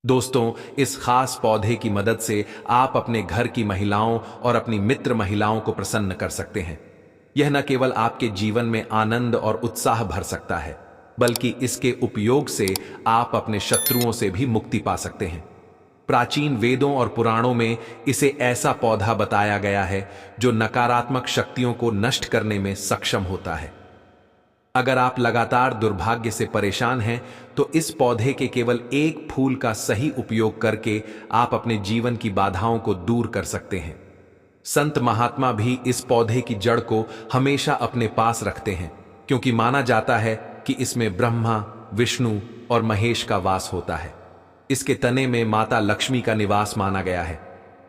दोस्तों, इस खास पौधे की मदद से आप अपने घर की महिलाओं और अपनी मित्र महिलाओं को प्रसन्न कर सकते हैं। यह न केवल आपके जीवन में आनंद और उत्साह भर सकता है, बल्कि इसके उपयोग से आप अपने शत्रुओं से भी मुक्ति पा सकते हैं। प्राचीन वेदों और पुराणों में इसे ऐसा पौधा बताया गया है जो नकारात्मक शक्तियों को नष्ट करने में सक्षम होता है। अगर आप लगातार दुर्भाग्य से परेशान हैं, तो इस पौधे के केवल एक फूल का सही उपयोग करके आप अपने जीवन की बाधाओं को दूर कर सकते हैं। संत महात्मा भी इस पौधे की जड़ को हमेशा अपने पास रखते हैं, क्योंकि माना जाता है कि इसमें ब्रह्मा, विष्णु और महेश का वास होता है। इसके तने में माता लक्ष्मी का निवास माना गया है,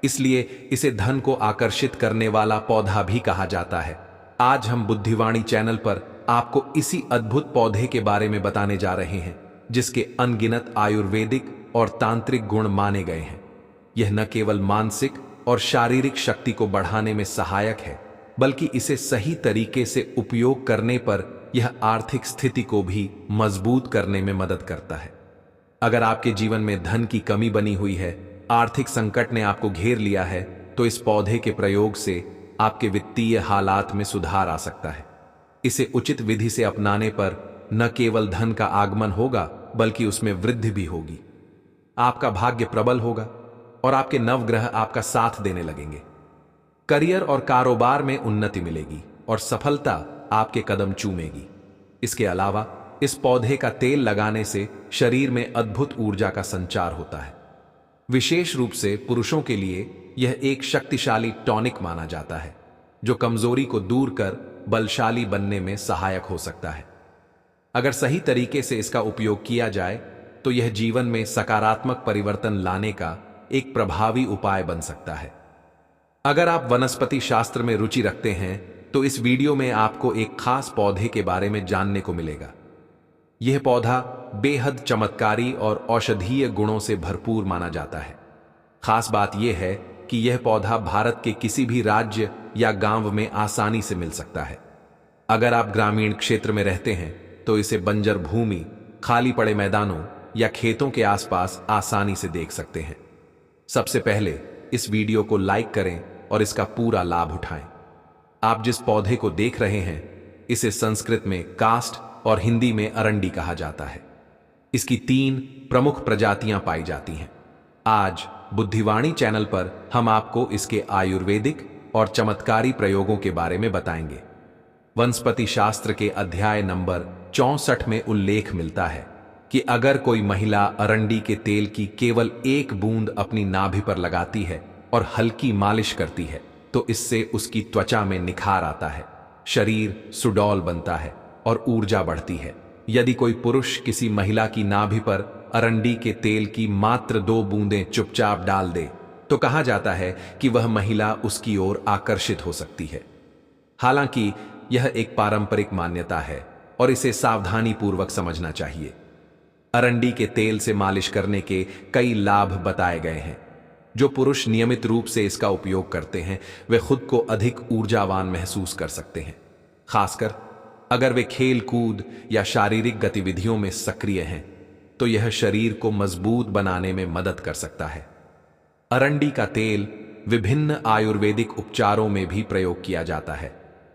इसलिए इसे धन को आकर्षित करने वाला पौधा भी कहा जाता है। आज हम बुद्धिवाणी चैनल पर आपको इसी अद्भुत पौधे के बारे में बताने जा रहे हैं, जिसके अनगिनत आयुर्वेदिक और तांत्रिक गुण माने गए हैं। यह न केवल मानसिक और शारीरिक शक्ति को बढ़ाने में सहायक है, बल्कि इसे सही तरीके से उपयोग करने पर यह आर्थिक स्थिति को भी मजबूत करने में मदद करता है। अगर आपके जीवन में धन की कमी बनी हुई है, आर्थिक संकट ने आपको घेर लिया है, तो इस पौधे के प्रयोग से आपके वित्तीय हालात में सुधार आ सकता है। इसे उचित विधि से अपनाने पर न केवल धन का आगमन होगा, बल्कि उसमें वृद्धि भी होगी। आपका भाग्य प्रबल होगा और आपके नवग्रह आपका साथ देने लगेंगे। करियर और कारोबार में उन्नति मिलेगी और सफलता आपके कदम चूमेगी। इसके अलावा इस पौधे का तेल लगाने से शरीर में अद्भुत ऊर्जा का संचार होता है। विशेष रूप से पुरुषों के लिए यह एक शक्तिशाली टॉनिक माना जाता है, जो कमजोरी को दूर कर बलशाली बनने में सहायक हो सकता है। अगर सही तरीके से इसका उपयोग किया जाए, तो यह जीवन में सकारात्मक परिवर्तन लाने का एक प्रभावी उपाय बन सकता है। अगर आप वनस्पति शास्त्र में रुचि रखते हैं, तो इस वीडियो में आपको एक खास पौधे के बारे में जानने को मिलेगा। यह पौधा बेहद चमत्कारी और औषधीय गुणों से भरपूर माना जाता है। खास बात यह है कि यह पौधा भारत के किसी भी राज्य या गांव में आसानी से मिल सकता है। अगर आप ग्रामीण क्षेत्र में रहते हैं, तो इसे बंजर भूमि, खाली पड़े मैदानों या खेतों के आसपास आसानी से देख सकते हैं। सबसे पहले इस वीडियो को लाइक करें और इसका पूरा लाभ उठाएं। आप जिस पौधे को देख रहे हैं, इसे संस्कृत में कास्ट और हिंदी में अरंडी कहा जाता है। इसकी 3 प्रमुख प्रजातियां पाई जाती हैं। आज बुद्धिवाणी चैनल पर हम आपको इसके आयुर्वेदिक और चमत्कारी प्रयोगों के बारे में बताएंगे। वनस्पति शास्त्र के अध्याय नंबर 64 में उल्लेख मिलता है कि अगर कोई महिला अरंडी के तेल की केवल 1 बूंद अपनी नाभि पर लगाती है और हल्की मालिश करती है, तो इससे उसकी त्वचा में निखार आता है, शरीर सुडौल बनता है और ऊर्जा बढ़ती है। यदि कोई पुरुष किसी महिला की नाभि पर अरंडी के तेल की मात्र 2 बूंदें चुपचाप डाल दे, तो कहा जाता है कि वह महिला उसकी ओर आकर्षित हो सकती है। हालांकि यह एक पारंपरिक मान्यता है और इसे सावधानी पूर्वक समझना चाहिए। अरंडी के तेल से मालिश करने के कई लाभ बताए गए हैं। जो पुरुष नियमित रूप से इसका उपयोग करते हैं, वे खुद को अधिक ऊर्जावान महसूस कर सकते हैं, खासकर अगर वे खेल कूद या शारीरिक गतिविधियों में सक्रिय हैं, तो यह शरीर को मजबूत बनाने में मदद कर सकता है। अरंडी का तेल विभिन्न आयुर्वेदिक उपचारों में भी प्रयोग किया जाता है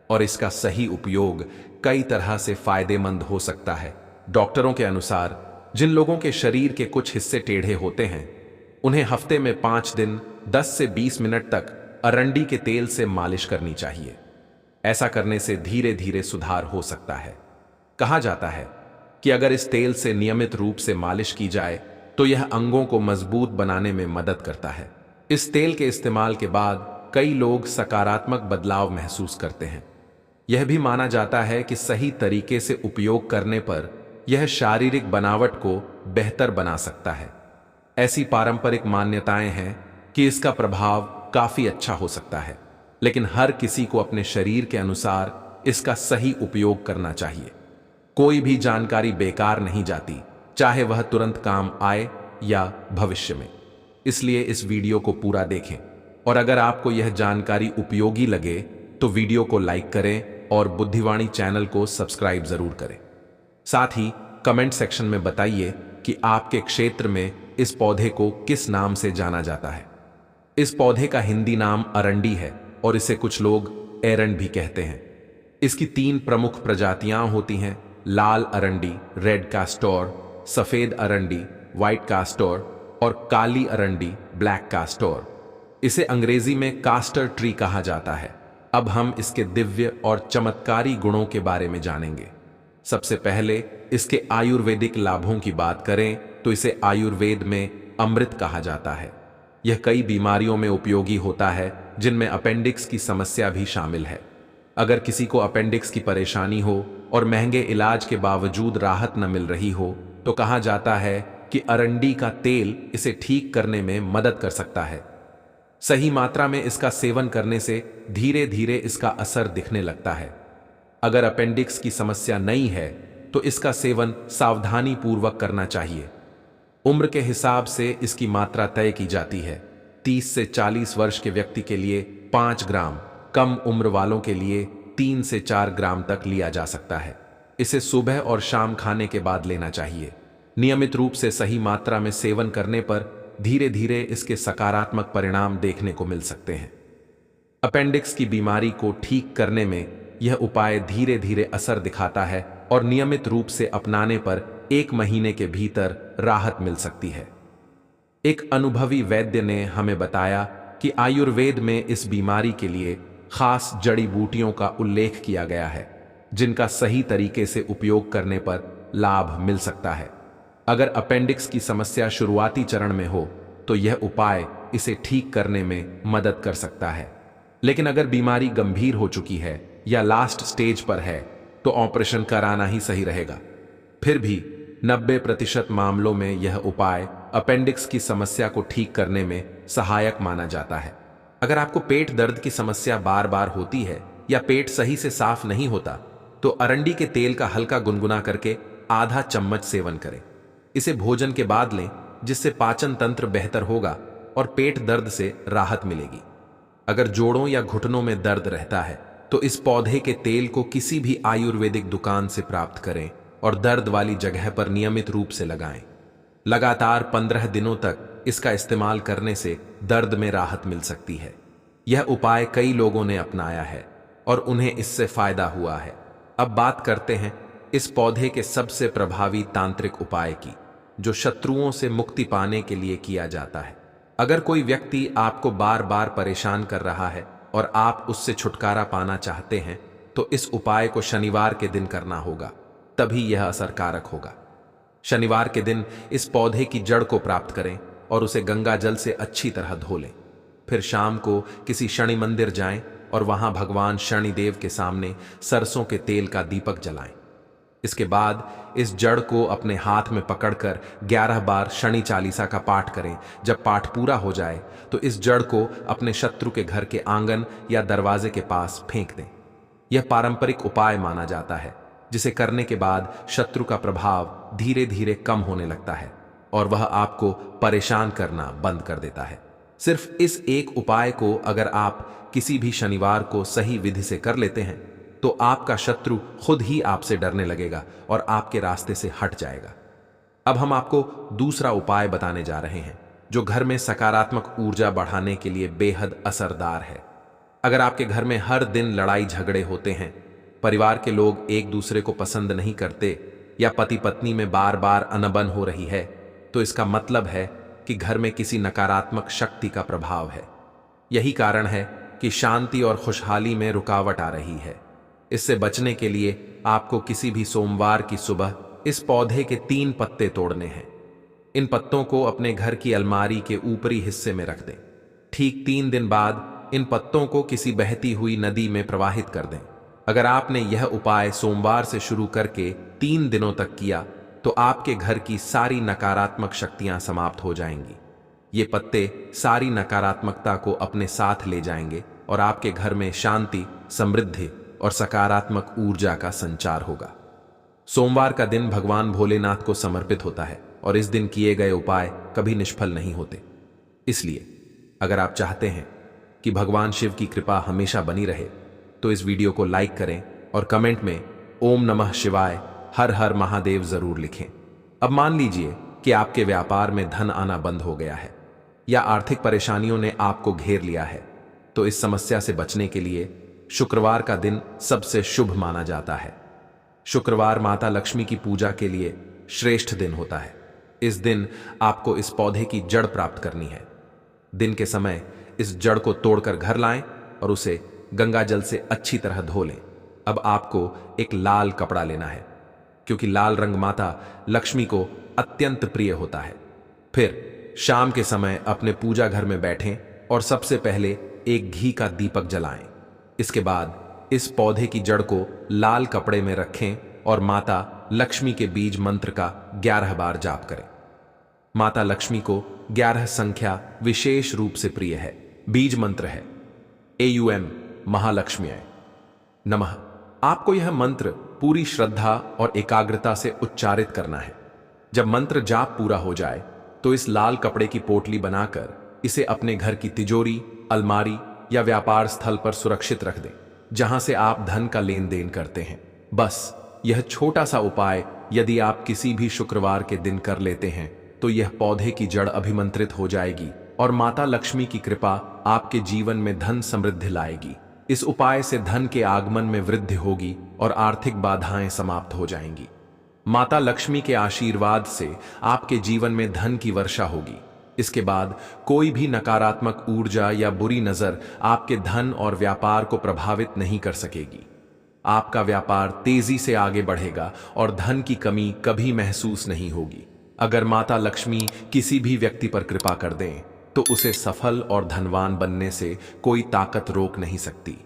और इसका सही उपयोग कई तरह से फायदेमंद हो सकता है। डॉक्टरों के अनुसार जिन लोगों के शरीर के कुछ हिस्से टेढ़े होते हैं, उन्हें हफ्ते में 5 दिन 10 से 20 मिनट तक अरंडी के तेल से मालिश करनी चाहिए। ऐसा करने से धीरे धीरे सुधार हो सकता है। कहा जाता है कि अगर इस तेल से नियमित रूप से मालिश की जाए, तो यह अंगों को मजबूत बनाने में मदद करता है। इस तेल के इस्तेमाल के बाद कई लोग सकारात्मक बदलाव महसूस करते हैं। यह भी माना जाता है कि सही तरीके से उपयोग करने पर यह शारीरिक बनावट को बेहतर बना सकता है। ऐसी पारंपरिक मान्यताएं हैं कि इसका प्रभाव काफी अच्छा हो सकता है, लेकिन हर किसी को अपने शरीर के अनुसार इसका सही उपयोग करना चाहिए। कोई भी जानकारी बेकार नहीं जाती, चाहे वह तुरंत काम आए या भविष्य में। इसलिए इस वीडियो को पूरा देखें और अगर आपको यह जानकारी उपयोगी लगे, तो वीडियो को लाइक करें और बुद्धिवाणी चैनल को सब्सक्राइब जरूर करें। साथ ही कमेंट सेक्शन में बताइए कि आपके क्षेत्र में इस पौधे को किस नाम से जाना जाता है? इस पौधे का हिंदी नाम अरंडी है और इसे कुछ लोग एरंड भी कहते हैं। इसकी 3 प्रमुख प्रजातियां होती हैं: लाल अरंडी, रेड कास्टोर, सफेद अरंडी, व्हाइट कास्टोर और काली अरंडी, ब्लैक कास्टोर। इसे अंग्रेजी में कास्टर ट्री कहा जाता है। अब हम इसके दिव्य और चमत्कारी गुणों के बारे में जानेंगे। सबसे पहले इसके आयुर्वेदिक लाभों की बात करें तो इसे आयुर्वेद में अमृत कहा जाता है। यह कई बीमारियों में उपयोगी होता है, जिनमें अपेंडिक्स की समस्या भी शामिल है। अगर किसी को अपेंडिक्स की परेशानी हो और महंगे इलाज के बावजूद राहत न मिल रही हो, तो कहा जाता है कि अरंडी का तेल इसे ठीक करने में मदद कर सकता है। सही मात्रा में इसका सेवन करने से धीरे धीरे इसका असर दिखने लगता है। अगर अपेंडिक्स की समस्या नहीं है तो इसका सेवन सावधानी पूर्वक करना चाहिए। उम्र के हिसाब से इसकी मात्रा तय की जाती है। 30 से 40 वर्ष के व्यक्ति के लिए 5 ग्राम, कम उम्र वालों के लिए 3 से 4 ग्राम तक लिया जा सकता है। इसे सुबह और शाम खाने के बाद लेना चाहिए। नियमित रूप से सही मात्रा में सेवन करने पर धीरे धीरे इसके सकारात्मक परिणाम देखने को मिल सकते हैं। अपेंडिक्स की बीमारी को ठीक करने में यह उपाय धीरे धीरे असर दिखाता है और नियमित रूप से अपनाने पर 1 महीने के भीतर राहत मिल सकती है। एक अनुभवी वैद्य ने हमें बताया कि आयुर्वेद में इस बीमारी के लिए खास जड़ी बूटियों का उल्लेख किया गया है, जिनका सही तरीके से उपयोग करने पर लाभ मिल सकता है। अगर अपेंडिक्स की समस्या शुरुआती चरण में हो तो यह उपाय इसे ठीक करने में मदद कर सकता है। लेकिन अगर बीमारी गंभीर हो चुकी है या लास्ट स्टेज पर है तो ऑपरेशन कराना ही सही रहेगा। फिर भी 90% मामलों में यह उपाय अपेंडिक्स की समस्या को ठीक करने में सहायक माना जाता है। अगर आपको पेट दर्द की समस्या बार बार होती है या पेट सही से साफ नहीं होता तो अरंडी के तेल का हल्का गुनगुना करके आधा चम्मच सेवन करें। इसे भोजन के बाद लें, जिससे पाचन तंत्र बेहतर होगा और पेट दर्द से राहत मिलेगी। अगर जोड़ों या घुटनों में दर्द रहता है तो इस पौधे के तेल को किसी भी आयुर्वेदिक दुकान से प्राप्त करें और दर्द वाली जगह पर नियमित रूप से लगाएं। लगातार 15 दिनों तक इसका इस्तेमाल करने से दर्द में राहत मिल सकती है। यह उपाय कई लोगों ने अपनाया है और उन्हें इससे फायदा हुआ है। अब बात करते हैं इस पौधे के सबसे प्रभावी तांत्रिक उपाय की, जो शत्रुओं से मुक्ति पाने के लिए किया जाता है। अगर कोई व्यक्ति आपको बार बार परेशान कर रहा है और आप उससे छुटकारा पाना चाहते हैं तो इस उपाय को शनिवार के दिन करना होगा, तभी यह असरकारक होगा। शनिवार के दिन इस पौधे की जड़ को प्राप्त करें और उसे गंगा जल से अच्छी तरह धो लें। फिर शाम को किसी शनि मंदिर जाएं और वहां भगवान शनिदेव के सामने सरसों के तेल का दीपक जलाएं। इसके बाद इस जड़ को अपने हाथ में पकड़कर 11 बार शनि चालीसा का पाठ करें। जब पाठ पूरा हो जाए तो इस जड़ को अपने शत्रु के घर के आंगन या दरवाजे के पास फेंक दें। यह पारंपरिक उपाय माना जाता है, जिसे करने के बाद शत्रु का प्रभाव धीरे धीरे कम होने लगता है और वह आपको परेशान करना बंद कर देता है। सिर्फ इस एक उपाय को अगर आप किसी भी शनिवार को सही विधि से कर लेते हैं तो आपका शत्रु खुद ही आपसे डरने लगेगा और आपके रास्ते से हट जाएगा। अब हम आपको दूसरा उपाय बताने जा रहे हैं, जो घर में सकारात्मक ऊर्जा बढ़ाने के लिए बेहद असरदार है। अगर आपके घर में हर दिन लड़ाई झगड़े होते हैं, परिवार के लोग एक दूसरे को पसंद नहीं करते या पति पत्नी में बार बार अनबन हो रही है, तो इसका मतलब है कि घर में किसी नकारात्मक शक्ति का प्रभाव है। यही कारण है कि शांति और खुशहाली में रुकावट आ रही है। इससे बचने के लिए आपको किसी भी सोमवार की सुबह इस पौधे के 3 पत्ते तोड़ने हैं। इन पत्तों को अपने घर की अलमारी के ऊपरी हिस्से में रख दें। ठीक 3 दिन बाद इन पत्तों को किसी बहती हुई नदी में प्रवाहित कर दें। अगर आपने यह उपाय सोमवार से शुरू करके 3 दिनों तक किया तो आपके घर की सारी नकारात्मक शक्तियां समाप्त हो जाएंगी। ये पत्ते सारी नकारात्मकता को अपने साथ ले जाएंगे और आपके घर में शांति, समृद्धि और सकारात्मक ऊर्जा का संचार होगा। सोमवार का दिन भगवान भोलेनाथ को समर्पित होता है और इस दिन किए गए उपाय कभी निष्फल नहीं होते। इसलिए अगर आप चाहते हैं कि भगवान शिव की कृपा हमेशा बनी रहे तो इस वीडियो को लाइक करें और कमेंट में ओम नमः शिवाय, हर हर महादेव जरूर लिखें। अब मान लीजिए कि आपके व्यापार में धन आना बंद हो गया है या आर्थिक परेशानियों ने आपको घेर लिया है, तो इस समस्या से बचने के लिए शुक्रवार का दिन सबसे शुभ माना जाता है। शुक्रवार माता लक्ष्मी की पूजा के लिए श्रेष्ठ दिन होता है। इस दिन आपको इस पौधे की जड़ प्राप्त करनी है। दिन के समय इस जड़ को तोड़कर घर लाएं और उसे गंगा जल से अच्छी तरह धो लें। अब आपको एक लाल कपड़ा लेना है, क्योंकि लाल रंग माता लक्ष्मी को अत्यंत प्रिय होता है। फिर शाम के समय अपने पूजा घर में बैठें और सबसे पहले एक घी का दीपक जलाएं। इसके बाद इस पौधे की जड़ को लाल कपड़े में रखें और माता लक्ष्मी के बीज मंत्र का 11 बार जाप करें। माता लक्ष्मी को 11 संख्या विशेष रूप से प्रिय है। बीज मंत्र है AUM महालक्ष्म्याय नमः। आपको यह मंत्र पूरी श्रद्धा और एकाग्रता से उच्चारित करना है। जब मंत्र जाप पूरा हो जाए तो इस लाल कपड़े की पोटली बनाकर इसे अपने घर की तिजोरी, अलमारी या व्यापार स्थल पर सुरक्षित रख दें, जहां से आप धन का लेन देन करते हैं। बस यह छोटा सा उपाय यदि आप किसी भी शुक्रवार के दिन कर लेते हैं तो यह पौधे की जड़ अभिमंत्रित हो जाएगी और माता लक्ष्मी की कृपा आपके जीवन में धन समृद्धि लाएगी। इस उपाय से धन के आगमन में वृद्धि होगी और आर्थिक बाधाएं समाप्त हो जाएंगी। माता लक्ष्मी के आशीर्वाद से आपके जीवन में धन की वर्षा होगी। इसके बाद कोई भी नकारात्मक ऊर्जा या बुरी नजर आपके धन और व्यापार को प्रभावित नहीं कर सकेगी। आपका व्यापार तेजी से आगे बढ़ेगा और धन की कमी कभी महसूस नहीं होगी। अगर माता लक्ष्मी किसी भी व्यक्ति पर कृपा कर दें तो उसे सफल और धनवान बनने से कोई ताकत रोक नहीं सकती।